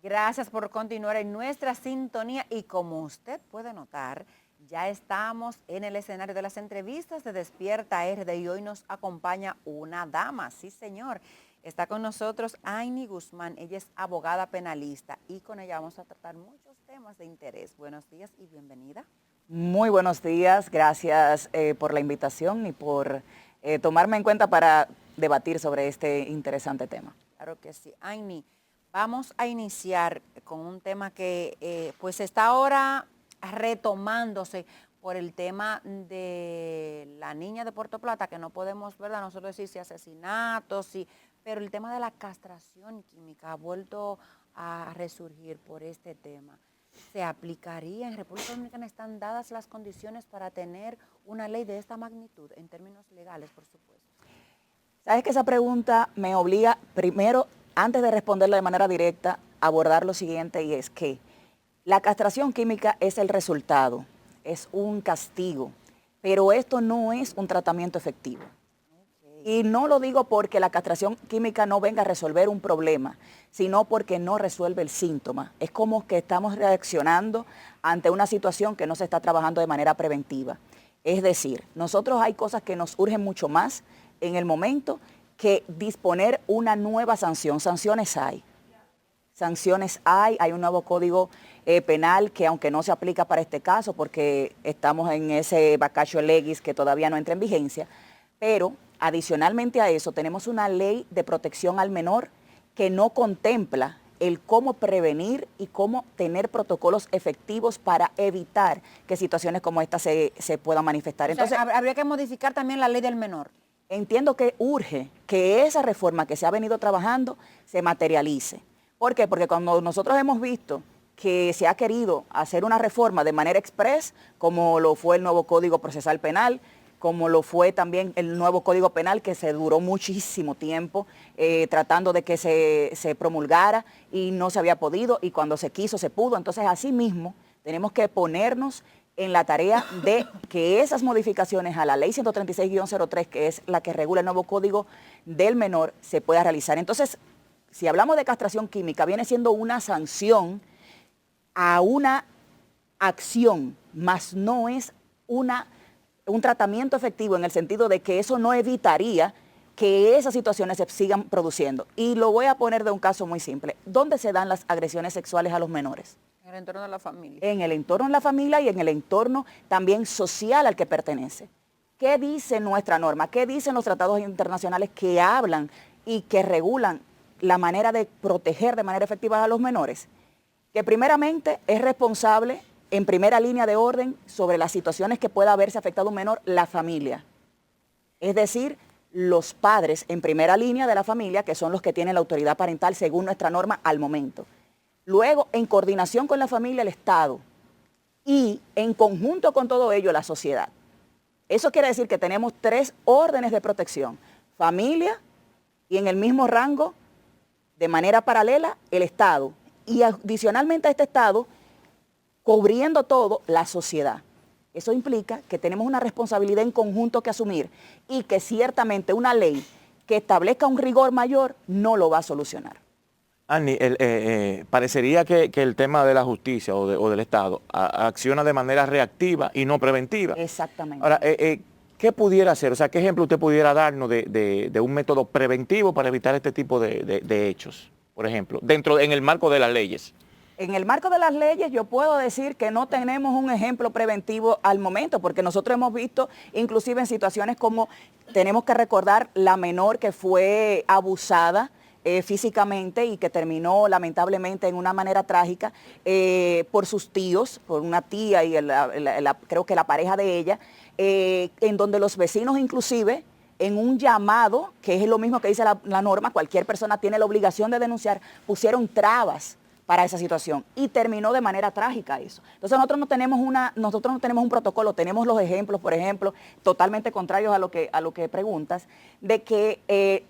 Gracias por continuar en nuestra sintonía y como usted puede notar, ya estamos en el escenario de las entrevistas de Despierta RD y hoy nos acompaña una dama, sí señor. Está con nosotros Aini Guzmán, ella es abogada penalista y con ella vamos a tratar muchos temas de interés. Buenos días y bienvenida. Muy buenos días, gracias por la invitación y por tomarme en cuenta para debatir sobre este interesante tema. Claro que sí. Aini, vamos a iniciar con un tema que pues está ahora retomándose por el tema de la niña de Puerto Plata, que no podemos, ¿verdad? Nosotros decir si asesinatos, sí, pero el tema de la castración química ha vuelto a resurgir por este tema. ¿Se aplicaría en República Dominicana? ¿Están dadas las condiciones para tener una ley de esta magnitud en términos legales, por supuesto? Sabes que esa pregunta me obliga primero, antes de responderla de manera directa, a abordar lo siguiente y es que la castración química es el resultado, es un castigo, pero esto no es un tratamiento efectivo. Y no lo digo porque la castración química no venga a resolver un problema, sino porque no resuelve el síntoma. Es como que estamos reaccionando ante una situación que no se está trabajando de manera preventiva. Es decir, nosotros hay cosas que nos urgen mucho más en el momento que disponer una nueva sanción. Sanciones hay un nuevo código penal que aunque no se aplica para este caso porque estamos en ese vacatio legis que todavía no entra en vigencia, pero adicionalmente a eso tenemos una ley de protección al menor que no contempla el cómo prevenir y cómo tener protocolos efectivos para evitar que situaciones como esta se puedan manifestar. Entonces, habría que modificar también la ley del menor. Entiendo que urge que esa reforma que se ha venido trabajando se materialice. ¿Por qué? Porque cuando nosotros hemos visto que se ha querido hacer una reforma de manera express, como lo fue el nuevo Código Procesal Penal, como lo fue también el nuevo Código Penal, que se duró muchísimo tiempo tratando de que se promulgara y no se había podido, y cuando se quiso se pudo. Entonces, así mismo, tenemos que ponernos en la tarea de que esas modificaciones a la ley 136-03, que es la que regula el nuevo Código del Menor, se pueda realizar. Entonces, si hablamos de castración química, viene siendo una sanción a una acción, más no es un tratamiento efectivo en el sentido de que eso no evitaría que esas situaciones se sigan produciendo. Y lo voy a poner de un caso muy simple. ¿Dónde se dan las agresiones sexuales a los menores? En el entorno de la familia. En el entorno de la familia y en el entorno también social al que pertenece. ¿Qué dice nuestra norma? ¿Qué dicen los tratados internacionales que hablan y que regulan la manera de proteger de manera efectiva a los menores? Que primeramente es responsable en primera línea de orden sobre las situaciones que pueda haberse afectado un menor, la familia. Es decir, los padres en primera línea de la familia, que son los que tienen la autoridad parental según nuestra norma al momento. Luego, en coordinación con la familia, el Estado. Y en conjunto con todo ello, la sociedad. Eso quiere decir que tenemos 3 órdenes de protección. Familia y en el mismo rango, de manera paralela, el Estado. Y adicionalmente a este Estado, cubriendo todo, la sociedad. Eso implica que tenemos una responsabilidad en conjunto que asumir y que ciertamente una ley que establezca un rigor mayor no lo va a solucionar. Aini, parecería que el tema de la justicia o del Estado acciona de manera reactiva y no preventiva. Exactamente. Ahora, ¿qué pudiera hacer? O sea, ¿qué ejemplo usted pudiera darnos de un método preventivo para evitar este tipo de hechos, por ejemplo, en el marco de las leyes? En el marco de las leyes yo puedo decir que no tenemos un ejemplo preventivo al momento, porque nosotros hemos visto inclusive en situaciones como, tenemos que recordar la menor que fue abusada físicamente y que terminó lamentablemente en una manera trágica por sus tíos, por una tía y creo que la pareja de ella, en donde los vecinos inclusive en un llamado, que es lo mismo que dice la norma, cualquier persona tiene la obligación de denunciar, pusieron trabas para esa situación y terminó de manera trágica eso. Entonces nosotros no tenemos un protocolo, tenemos los ejemplos, por ejemplo, totalmente contrarios a lo que preguntas, de que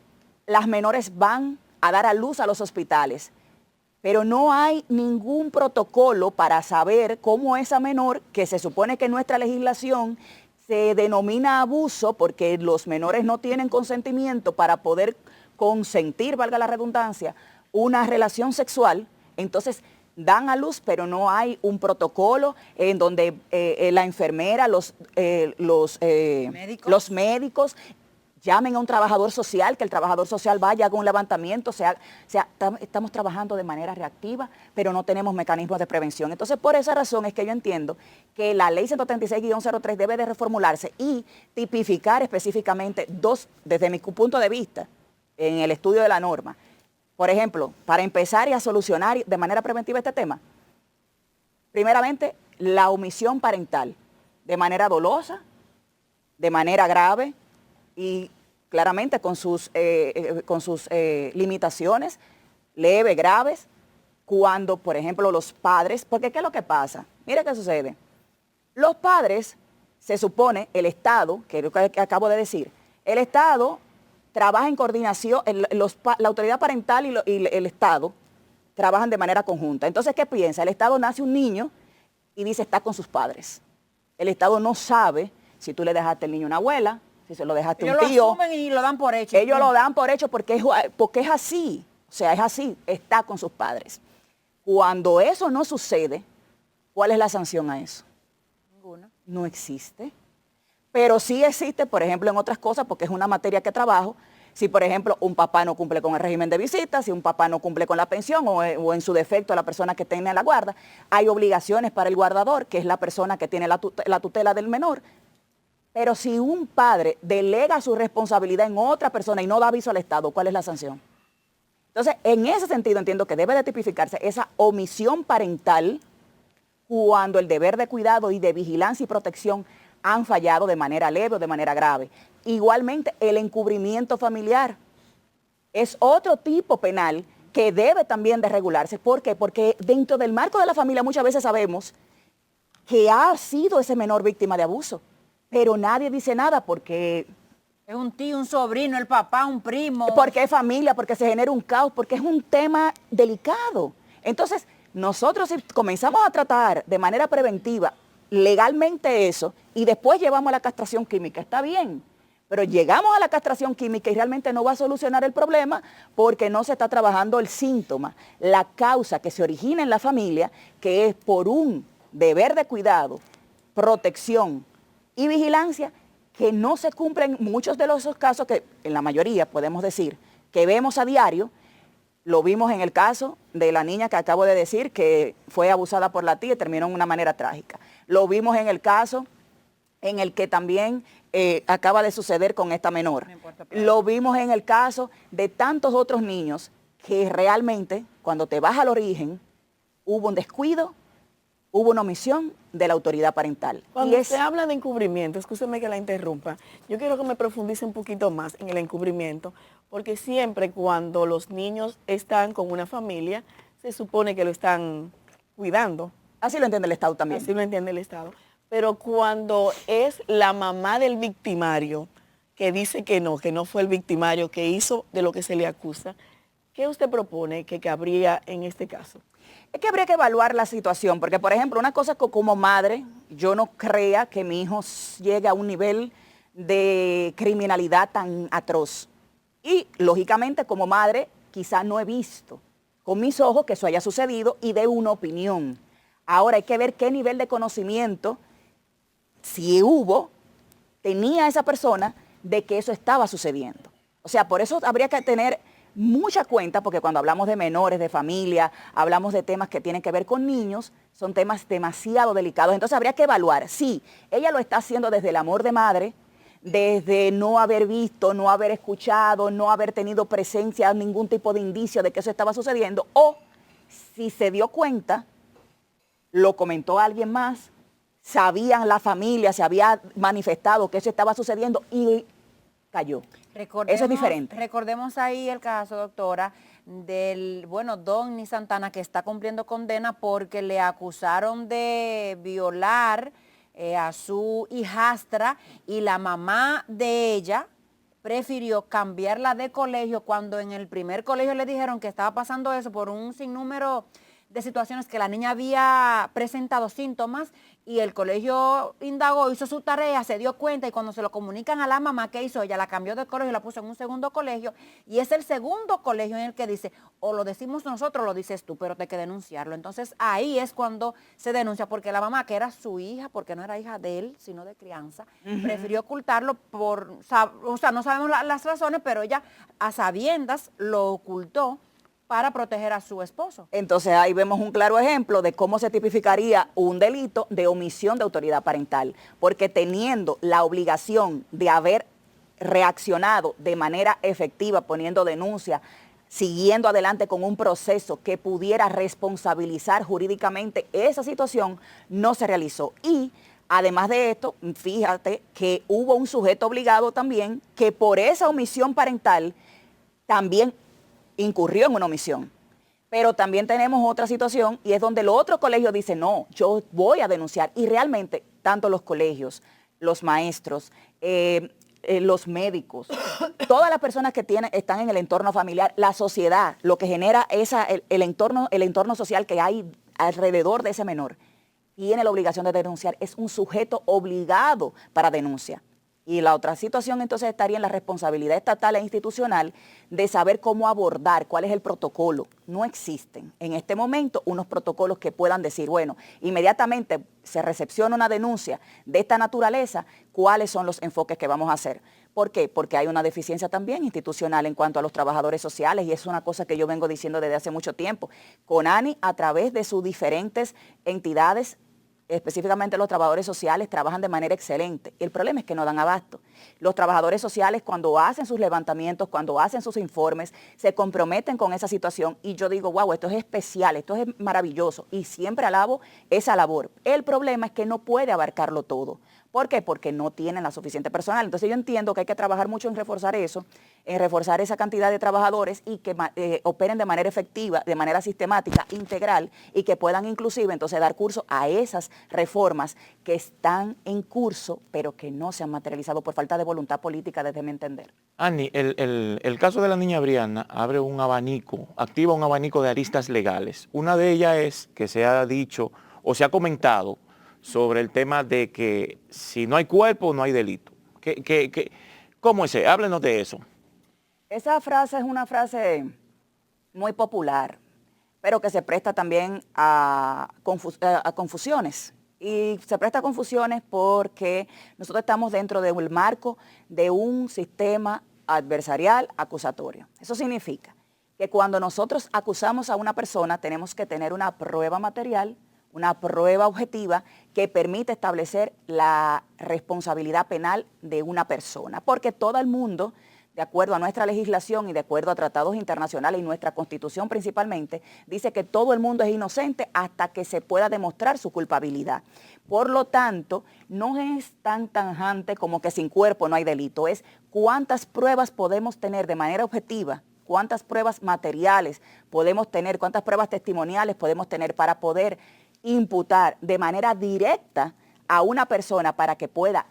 las menores van a dar a luz a los hospitales, pero no hay ningún protocolo para saber cómo esa menor, que se supone que en nuestra legislación se denomina abuso porque los menores no tienen consentimiento para poder consentir, valga la redundancia, una relación sexual. Entonces, dan a luz, pero no hay un protocolo en donde la enfermera, los médicos llamen a un trabajador social, que el trabajador social vaya, haga un levantamiento, estamos trabajando de manera reactiva, pero no tenemos mecanismos de prevención. Entonces, por esa razón es que yo entiendo que la ley 136-03 debe de reformularse y tipificar específicamente desde mi punto de vista, en el estudio de la norma. Por ejemplo, para empezar y a solucionar de manera preventiva este tema, primeramente, la omisión parental, de manera dolosa, de manera grave y claramente con sus limitaciones leves, graves, cuando, por ejemplo, los padres, porque ¿qué es lo que pasa? Mira qué sucede. Los padres, se supone, el Estado, que es lo que acabo de decir, el Estado trabaja en coordinación, la autoridad parental y el Estado trabajan de manera conjunta. Entonces, ¿qué piensa? El Estado nace un niño y dice está con sus padres. El Estado no sabe si tú le dejaste el niño a una abuela, si se lo dejaste a un tío. Ellos lo asumen y lo dan por hecho. Ellos lo dan por hecho porque es así. O sea, es así, está con sus padres. Cuando eso no sucede, ¿cuál es la sanción a eso? Ninguna. No existe. Pero sí existe, por ejemplo, en otras cosas, porque es una materia que trabajo. Si, por ejemplo, un papá no cumple con el régimen de visitas, si un papá no cumple con la pensión o en su defecto la persona que tiene la guarda, hay obligaciones para el guardador, que es la persona que tiene la tutela del menor. Pero si un padre delega su responsabilidad en otra persona y no da aviso al Estado, ¿cuál es la sanción? Entonces, en ese sentido entiendo que debe de tipificarse esa omisión parental cuando el deber de cuidado y de vigilancia y protección han fallado de manera leve o de manera grave. Igualmente, el encubrimiento familiar es otro tipo penal que debe también de regularse. ¿Por qué? Porque dentro del marco de la familia muchas veces sabemos que ha sido ese menor víctima de abuso, pero nadie dice nada porque es un tío, un sobrino, el papá, un primo. Porque es familia, porque se genera un caos, porque es un tema delicado. Entonces, nosotros si comenzamos a tratar de manera preventiva legalmente eso y después llevamos a la castración química, está bien, pero llegamos a la castración química y realmente no va a solucionar el problema porque no se está trabajando el síntoma, la causa que se origina en la familia, que es por un deber de cuidado, protección y vigilancia que no se cumplen muchos de esos casos que en la mayoría podemos decir que vemos a diario. Lo vimos en el caso de la niña que acabo de decir que fue abusada por la tía y terminó en una manera trágica. Lo vimos en el caso en el que también acaba de suceder con esta menor. Lo vimos en el caso de tantos otros niños que realmente cuando te vas al origen hubo un descuido, hubo una omisión de la autoridad parental. Cuando se habla de encubrimiento, escúcheme que la interrumpa, yo quiero que me profundice un poquito más en el encubrimiento, porque siempre cuando los niños están con una familia, se supone que lo están cuidando. Así lo entiende el Estado también. Así lo entiende el Estado. Pero cuando es la mamá del victimario que dice que no fue el victimario que hizo de lo que se le acusa, ¿qué usted propone que cabría en este caso? Es que habría que evaluar la situación, porque por ejemplo, una cosa que como madre, yo no crea que mi hijo llegue a un nivel de criminalidad tan atroz. Y lógicamente como madre, quizás no he visto con mis ojos que eso haya sucedido y dé una opinión. Ahora hay que ver qué nivel de conocimiento, si hubo, tenía esa persona de que eso estaba sucediendo. O sea, por eso habría que tener mucha cuenta, porque cuando hablamos de menores, de familia, hablamos de temas que tienen que ver con niños, son temas demasiado delicados. Entonces habría que evaluar, sí, ella lo está haciendo desde el amor de madre, desde no haber visto, no haber escuchado, no haber tenido presencia, ningún tipo de indicio de que eso estaba sucediendo, o si se dio cuenta, lo comentó alguien más, sabían la familia, se había manifestado que eso estaba sucediendo y cayó. Eso es diferente. Recordemos ahí el caso, doctora, del, Donny Santana, que está cumpliendo condena porque le acusaron de violar a su hijastra y la mamá de ella prefirió cambiarla de colegio cuando en el primer colegio le dijeron que estaba pasando eso por un sinnúmero de situaciones que la niña había presentado síntomas y el colegio indagó, hizo su tarea, se dio cuenta y cuando se lo comunican a la mamá, ¿qué hizo? Ella la cambió de colegio, la puso en un segundo colegio y es el segundo colegio en el que dice, o lo decimos nosotros o lo dices tú, pero hay que denunciarlo. Entonces ahí es cuando se denuncia porque la mamá, que era su hija, porque no era hija de él, sino de crianza, prefirió ocultarlo por, o sea, no sabemos las razones, pero ella a sabiendas lo ocultó para proteger a su esposo. Entonces ahí vemos un claro ejemplo de cómo se tipificaría un delito de omisión de autoridad parental, porque teniendo la obligación de haber reaccionado de manera efectiva, poniendo denuncia, siguiendo adelante con un proceso que pudiera responsabilizar jurídicamente esa situación, no se realizó. Y además de esto, fíjate que hubo un sujeto obligado también que por esa omisión parental también incurrió en una omisión. Pero también tenemos otra situación y es donde el otro colegio dice, no, yo voy a denunciar. Y realmente, tanto los colegios, los maestros, los médicos, todas las personas que están en el entorno familiar, la sociedad, lo que genera el entorno social que hay alrededor de ese menor, tiene la obligación de denunciar, es un sujeto obligado para denuncia. Y la otra situación entonces estaría en la responsabilidad estatal e institucional de saber cómo abordar, cuál es el protocolo. No existen en este momento unos protocolos que puedan decir, bueno, inmediatamente se recepciona una denuncia de esta naturaleza, ¿cuáles son los enfoques que vamos a hacer? ¿Por qué? Porque hay una deficiencia también institucional en cuanto a los trabajadores sociales y es una cosa que yo vengo diciendo desde hace mucho tiempo. CONANI, a través de sus diferentes entidades, específicamente los trabajadores sociales, trabajan de manera excelente. El problema es que no dan abasto. Los trabajadores sociales, cuando hacen sus levantamientos, cuando hacen sus informes, se comprometen con esa situación y yo digo, wow, esto es especial, esto es maravilloso y siempre alabo esa labor. El problema es que no puede abarcarlo todo. ¿Por qué? Porque no tienen la suficiente personal. Entonces yo entiendo que hay que trabajar mucho en reforzar eso, en reforzar esa cantidad de trabajadores y que operen de manera efectiva, de manera sistemática, integral y que puedan inclusive entonces dar curso a esas reformas que están en curso pero que no se han materializado por falta de voluntad política desde mi entender. Annie, el caso de la niña Brianna abre un abanico, activa un abanico de aristas legales. Una de ellas es que se ha dicho o se ha comentado sobre el tema de que si no hay cuerpo, no hay delito. ¿Cómo es? Háblenos de eso. Esa frase es una frase muy popular, pero que se presta también a confusiones. Y se presta a confusiones porque nosotros estamos dentro del marco de un sistema adversarial acusatorio. Eso significa que cuando nosotros acusamos a una persona tenemos que tener una prueba material, una prueba objetiva que permite establecer la responsabilidad penal de una persona, porque todo el mundo, de acuerdo a nuestra legislación y de acuerdo a tratados internacionales y nuestra Constitución principalmente, dice que todo el mundo es inocente hasta que se pueda demostrar su culpabilidad. Por lo tanto, no es tan tajante como que sin cuerpo no hay delito, es cuántas pruebas podemos tener de manera objetiva, cuántas pruebas materiales podemos tener, cuántas pruebas testimoniales podemos tener para poder imputar de manera directa a una persona para que pueda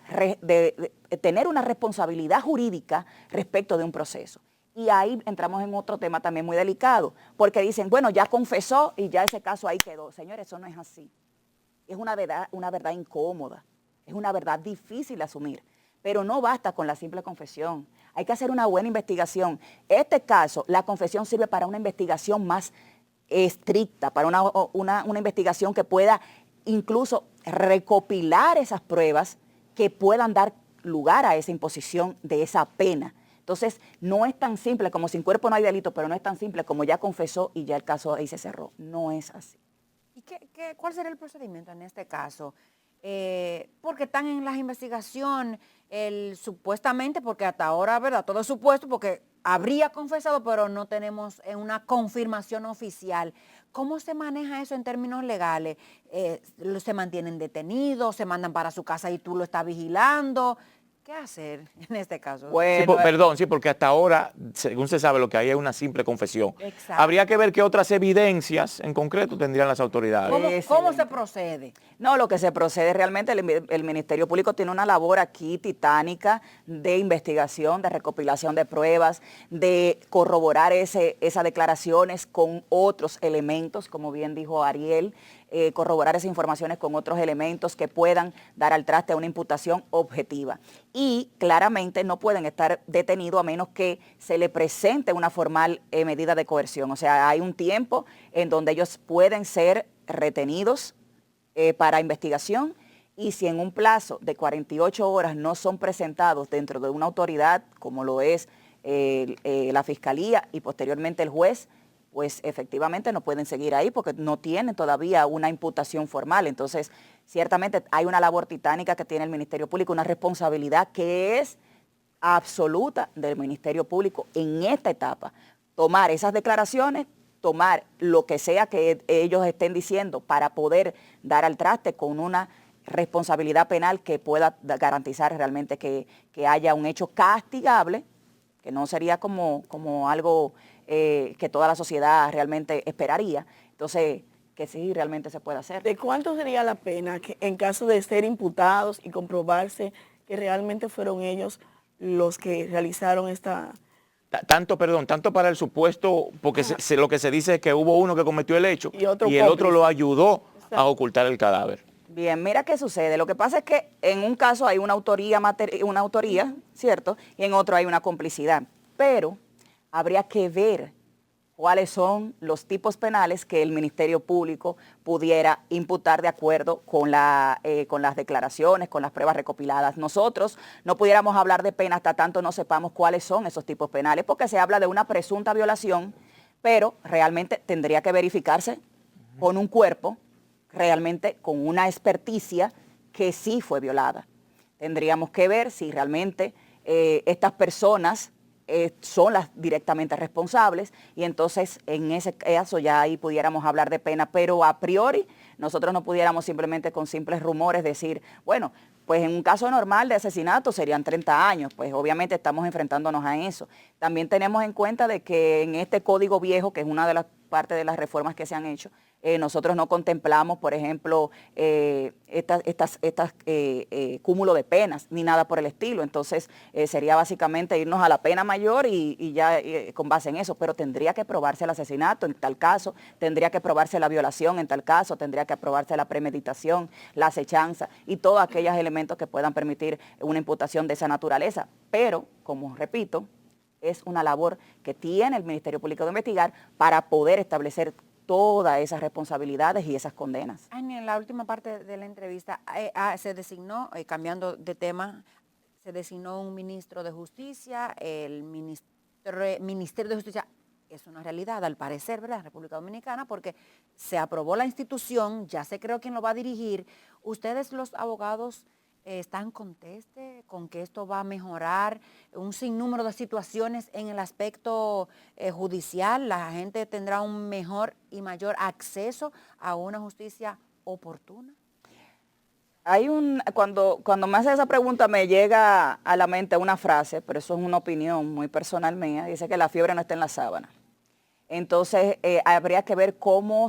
tener una responsabilidad jurídica respecto de un proceso. Y ahí entramos en otro tema también muy delicado, porque dicen, bueno, ya confesó y ya ese caso ahí quedó. Señores, eso no es así. Es una verdad incómoda, es una verdad difícil de asumir, pero no basta con la simple confesión. Hay que hacer una buena investigación. Este caso, la confesión sirve para una investigación más estricta, para una investigación que pueda incluso recopilar esas pruebas que puedan dar lugar a esa imposición de esa pena. Entonces, no es tan simple como sin cuerpo no hay delito, pero no es tan simple como ya confesó y ya el caso ahí se cerró. No es así. ¿Y cuál será el procedimiento en este caso? Porque están en la investigación, supuestamente, porque hasta ahora, ¿verdad? Todo es supuesto porque habría confesado, pero no tenemos una confirmación oficial. ¿Cómo se maneja eso en términos legales? ¿Se mantienen detenidos? ¿Se mandan para su casa y tú lo estás vigilando? ¿qué hacer en este caso? Bueno, Perdón, sí, porque hasta ahora, según se sabe, lo que hay es una simple confesión. Exacto. Habría que ver qué otras evidencias en concreto tendrían las autoridades. ¿Cómo se procede? no, lo que se procede realmente, el Ministerio Público tiene una labor aquí titánica de investigación, de recopilación de pruebas, de corroborar esas declaraciones con otros elementos, como bien dijo Ariel, corroborar esas informaciones con otros elementos que puedan dar al traste a una imputación objetiva. Y claramente no pueden estar detenidos a menos que se le presente una formal medida de coerción. O sea, hay un tiempo en donde ellos pueden ser retenidos para investigación, y si en un plazo de 48 horas no son presentados dentro de una autoridad, como lo es la Fiscalía y posteriormente el juez, pues efectivamente no pueden seguir ahí porque no tienen todavía una imputación formal. Entonces, ciertamente hay una labor titánica que tiene el Ministerio Público, una responsabilidad que es absoluta del Ministerio Público en esta etapa. Tomar esas declaraciones, tomar lo que sea que ellos estén diciendo para poder dar al traste con una responsabilidad penal que pueda garantizar realmente que haya un hecho castigable, que no sería como algo que toda la sociedad realmente esperaría. Entonces, que sí realmente se puede hacer. ¿De cuánto sería la pena que en caso de ser imputados y comprobarse que realmente fueron ellos los que realizaron esta... Tanto para el supuesto, porque lo que se dice es que hubo uno que cometió el hecho Y otro el otro cómplice. lo ayudó Exacto. a ocultar el cadáver? Bien, mira qué sucede. Lo que pasa es que en un caso hay una autoría, ¿cierto? Y en otro hay una complicidad. Pero habría que ver cuáles son los tipos penales que el Ministerio Público pudiera imputar de acuerdo con las declaraciones, con las pruebas recopiladas. Nosotros no pudiéramos hablar de pena hasta tanto no sepamos cuáles son esos tipos penales, porque se habla de una presunta violación, pero realmente tendría que verificarse con un cuerpo, realmente con una experticia que sí fue violada. Tendríamos que ver si realmente estas personas son las directamente responsables, y entonces en ese caso ya ahí pudiéramos hablar de pena, pero a priori nosotros no pudiéramos simplemente con simples rumores decir, bueno, pues en un caso normal de asesinato serían 30 años, pues obviamente estamos enfrentándonos a eso. También tenemos en cuenta de que en este código viejo, que es una de las partes de las reformas que se han hecho, nosotros no contemplamos, por ejemplo, cúmulo de penas, ni nada por el estilo. Entonces, sería básicamente irnos a la pena mayor y ya con base en eso. Pero tendría que probarse el asesinato en tal caso, tendría que probarse la violación en tal caso, tendría que probarse la premeditación, la acechanza y todos aquellos elementos que puedan permitir una imputación de esa naturaleza. Pero, como repito, es una labor que tiene el Ministerio Público de investigar para poder establecer todas esas responsabilidades y esas condenas. Ani, en la última parte de la entrevista se designó, cambiando de tema, se designó un ministro de Justicia. El Ministerio de Justicia es una realidad, al parecer, ¿verdad?, República Dominicana, porque se aprobó la institución, ya se creó quién lo va a dirigir. Ustedes, los abogados, están contestes con que esto va a mejorar un sinnúmero de situaciones en el aspecto judicial. La gente tendrá un mejor y mayor acceso a una justicia oportuna. Cuando me hace esa pregunta me llega a la mente una frase, pero eso es una opinión muy personal mía, dice que la fiebre no está en la sábana. Entonces habría que ver cómo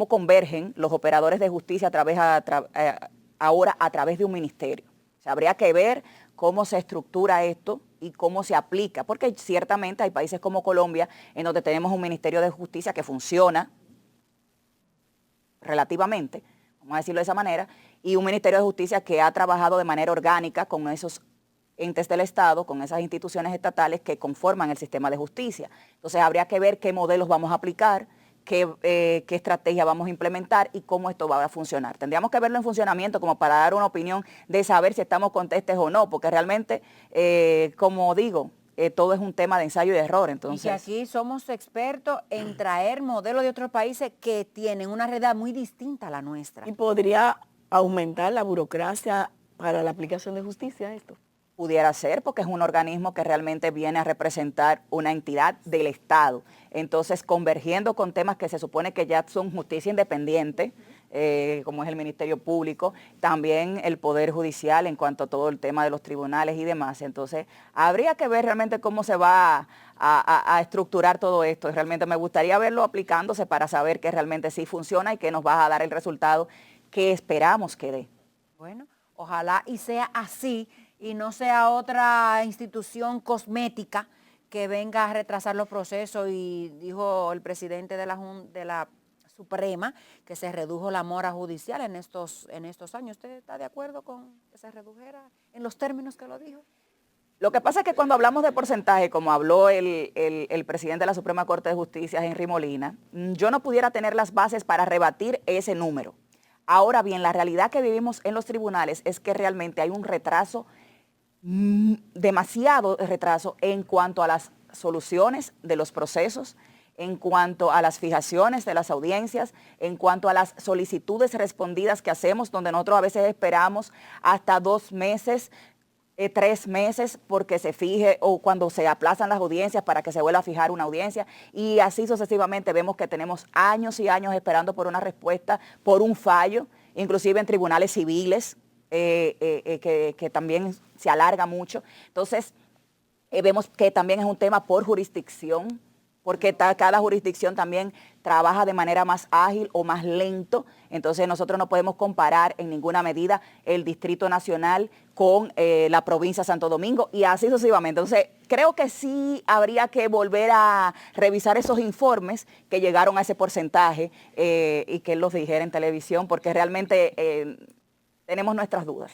convergen los operadores de justicia ahora a través de un ministerio. O sea, habría que ver cómo se estructura esto y cómo se aplica, porque ciertamente hay países como Colombia en donde tenemos un Ministerio de Justicia que funciona relativamente, vamos a decirlo de esa manera, y un Ministerio de Justicia que ha trabajado de manera orgánica con esos entes del Estado, con esas instituciones estatales que conforman el sistema de justicia. Entonces habría que ver qué modelos vamos a aplicar, qué estrategia vamos a implementar y cómo esto va a funcionar. Tendríamos que verlo en funcionamiento como para dar una opinión de saber si estamos contestes o no, porque realmente, como digo, todo es un tema de ensayo y de error. Entonces, y que aquí somos expertos en traer modelos de otros países que tienen una realidad muy distinta a la nuestra. ¿Y podría aumentar la burocracia para la aplicación de justicia esto? Pudiera ser, porque es un organismo que realmente viene a representar una entidad del Estado. Entonces, convergiendo con temas que se supone que ya son justicia independiente, como es el Ministerio Público, también el Poder Judicial en cuanto a todo el tema de los tribunales y demás. Entonces, habría que ver realmente cómo se va a estructurar todo esto. Realmente me gustaría verlo aplicándose para saber que realmente sí funciona y que nos va a dar el resultado que esperamos que dé. Bueno, ojalá y sea así y no sea otra institución cosmética que venga a retrasar los procesos. Y dijo el presidente de la Suprema que se redujo la mora judicial en estos años. ¿Usted está de acuerdo con que se redujera en los términos que lo dijo? Lo que pasa es que cuando hablamos de porcentaje, como habló el presidente de la Suprema Corte de Justicia, Henry Molina, yo no pudiera tener las bases para rebatir ese número. Ahora bien, la realidad que vivimos en los tribunales es que realmente hay un retraso, demasiado retraso en cuanto a las soluciones de los procesos, en cuanto a las fijaciones de las audiencias, en cuanto a las solicitudes respondidas que hacemos, donde nosotros a veces esperamos hasta 2 meses, 3 meses porque se fije, o cuando se aplazan las audiencias para que se vuelva a fijar una audiencia, y así sucesivamente vemos que tenemos años y años esperando por una respuesta, por un fallo, inclusive en tribunales civiles, que también se alarga mucho. Entonces, vemos que también es un tema por jurisdicción, porque cada jurisdicción también trabaja de manera más ágil o más lento. Entonces nosotros no podemos comparar en ninguna medida el Distrito Nacional con la provincia de Santo Domingo y así sucesivamente. Entonces creo que sí habría que volver a revisar esos informes que llegaron a ese porcentaje y que él los dijera en televisión, porque realmente tenemos nuestras dudas.